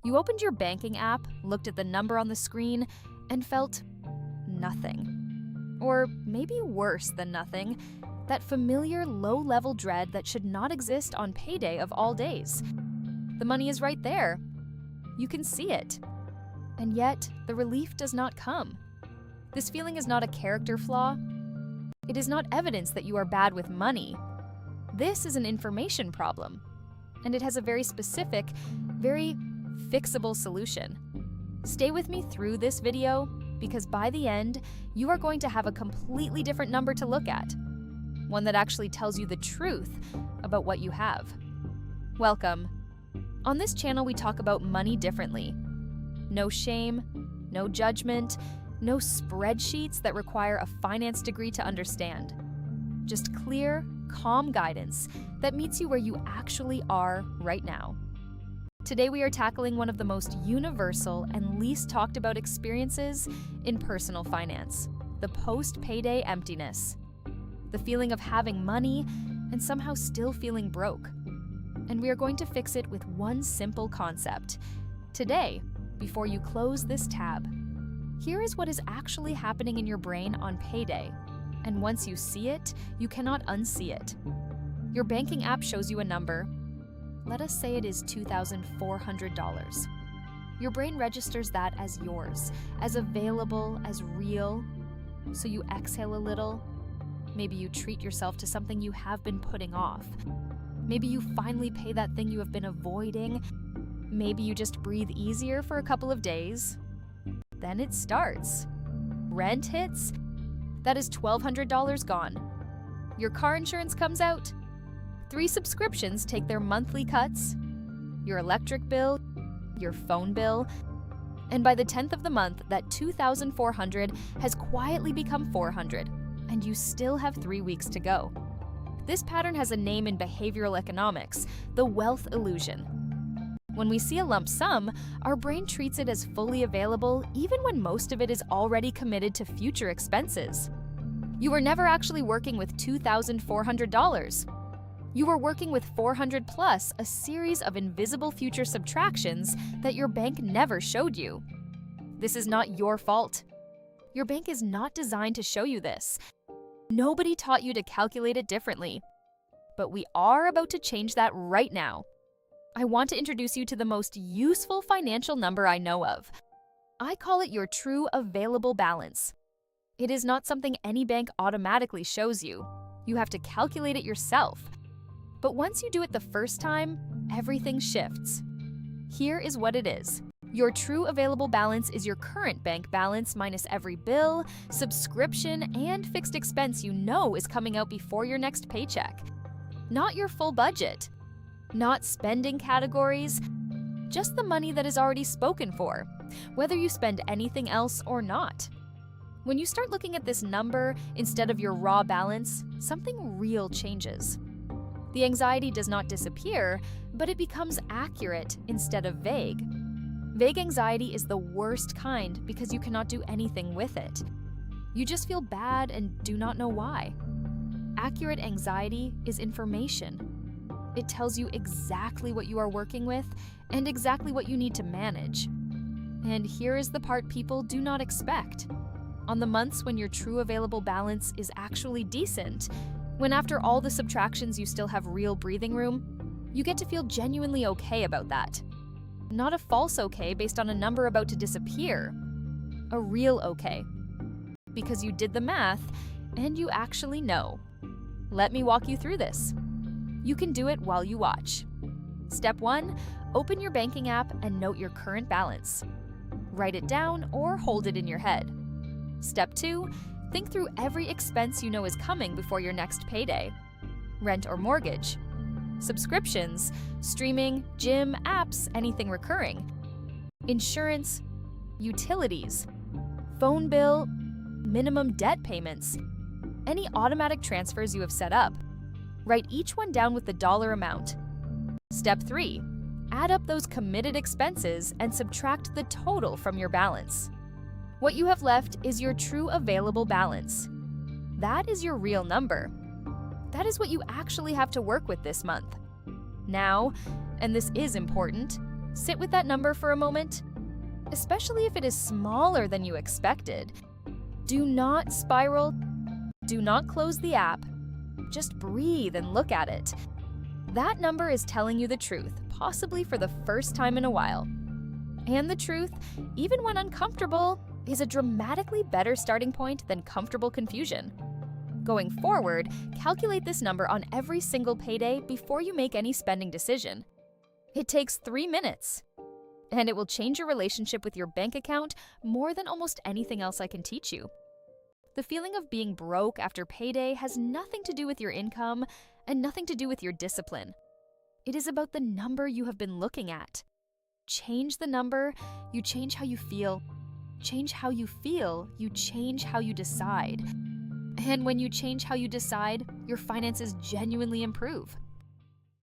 You opened your banking app, looked at the number on the screen, and felt nothing. Or maybe worse than nothing, that familiar low-level dread that should not exist on payday of all days. The money is right there. You can see it. And yet, the relief does not come. This feeling is not a character flaw. It is not evidence that you are bad with money. This is an information problem, and it has a very specific, very fixable solution. Stay with me through this video, because by the end, you are going to have a completely different number to look at. One that actually tells you the truth about what you have. Welcome. On this channel, we talk about money differently. No shame, no judgment, no spreadsheets that require a finance degree to understand. Just clear, calm guidance that meets you where you actually are right now. Today we are tackling one of the most universal and least talked about experiences in personal finance, the post-payday emptiness. The feeling of having money and somehow still feeling broke. And we are going to fix it with one simple concept. Today, before you close this tab, here is what is actually happening in your brain on payday. And once you see it, you cannot unsee it. Your banking app shows you a number. Let us say it is $2,400. Your brain registers that as yours, as available, as real. So you exhale a little. Maybe you treat yourself to something you have been putting off. Maybe you finally pay that thing you have been avoiding. Maybe you just breathe easier for a couple of days. Then it starts. Rent hits. That is $1,200 gone. Your car insurance comes out. 3 subscriptions take their monthly cuts. Your electric bill, your phone bill. And by the 10th of the month, that $2,400 has quietly become $400, and you still have 3 weeks to go. This pattern has a name in behavioral economics, the wealth illusion. When we see a lump sum, our brain treats it as fully available even when most of it is already committed to future expenses. You were never actually working with $2,400. You were working with 400 plus a series of invisible future subtractions that your bank never showed you. This is not your fault. Your bank is not designed to show you this. Nobody taught you to calculate it differently. But we are about to change that right now. I want to introduce you to the most useful financial number I know of. I call it your true available balance. It is not something any bank automatically shows you. You have to calculate it yourself. But once you do it the first time, everything shifts. Here is what it is. Your true available balance is your current bank balance minus every bill, subscription, and fixed expense you know is coming out before your next paycheck. Not your full budget. Not spending categories. Just the money that is already spoken for, whether you spend anything else or not. When you start looking at this number instead of your raw balance, something real changes. The anxiety does not disappear, but it becomes accurate instead of vague. Vague anxiety is the worst kind because you cannot do anything with it. You just feel bad and do not know why. Accurate anxiety is information. It tells you exactly what you are working with and exactly what you need to manage. And here is the part people do not expect. On the months when your true available balance is actually decent, when after all the subtractions you still have real breathing room, you get to feel genuinely okay about that. Not a false okay based on a number about to disappear. A real okay. Because you did the math and you actually know. Let me walk you through this. You can do it while you watch. Step 1, open your banking app and note your current balance. Write it down or hold it in your head. Step 2, think through every expense you know is coming before your next payday. Rent or mortgage. Subscriptions, streaming, gym, apps, anything recurring. Insurance, utilities, phone bill, minimum debt payments, any automatic transfers you have set up. Write each one down with the dollar amount. Step 3, add up those committed expenses and subtract the total from your balance. What you have left is your true available balance. That is your real number. That is what you actually have to work with this month. Now, and this is important, Sit with that number for a moment, especially if it is smaller than you expected. Do not spiral. Do not close the app. Just breathe and look at it. That number is telling you the truth, possibly for the first time in a while. And the truth, even when uncomfortable, is a dramatically better starting point than comfortable confusion. Going forward, calculate this number on every single payday before you make any spending decision. It takes 3 minutes, and it will change your relationship with your bank account more than almost anything else I can teach you. The feeling of being broke after payday has nothing to do with your income and nothing to do with your discipline. It is about the number you have been looking at. Change the number, you change how you feel. Change how you feel, you change how you decide. And when you change how you decide, your finances genuinely improve.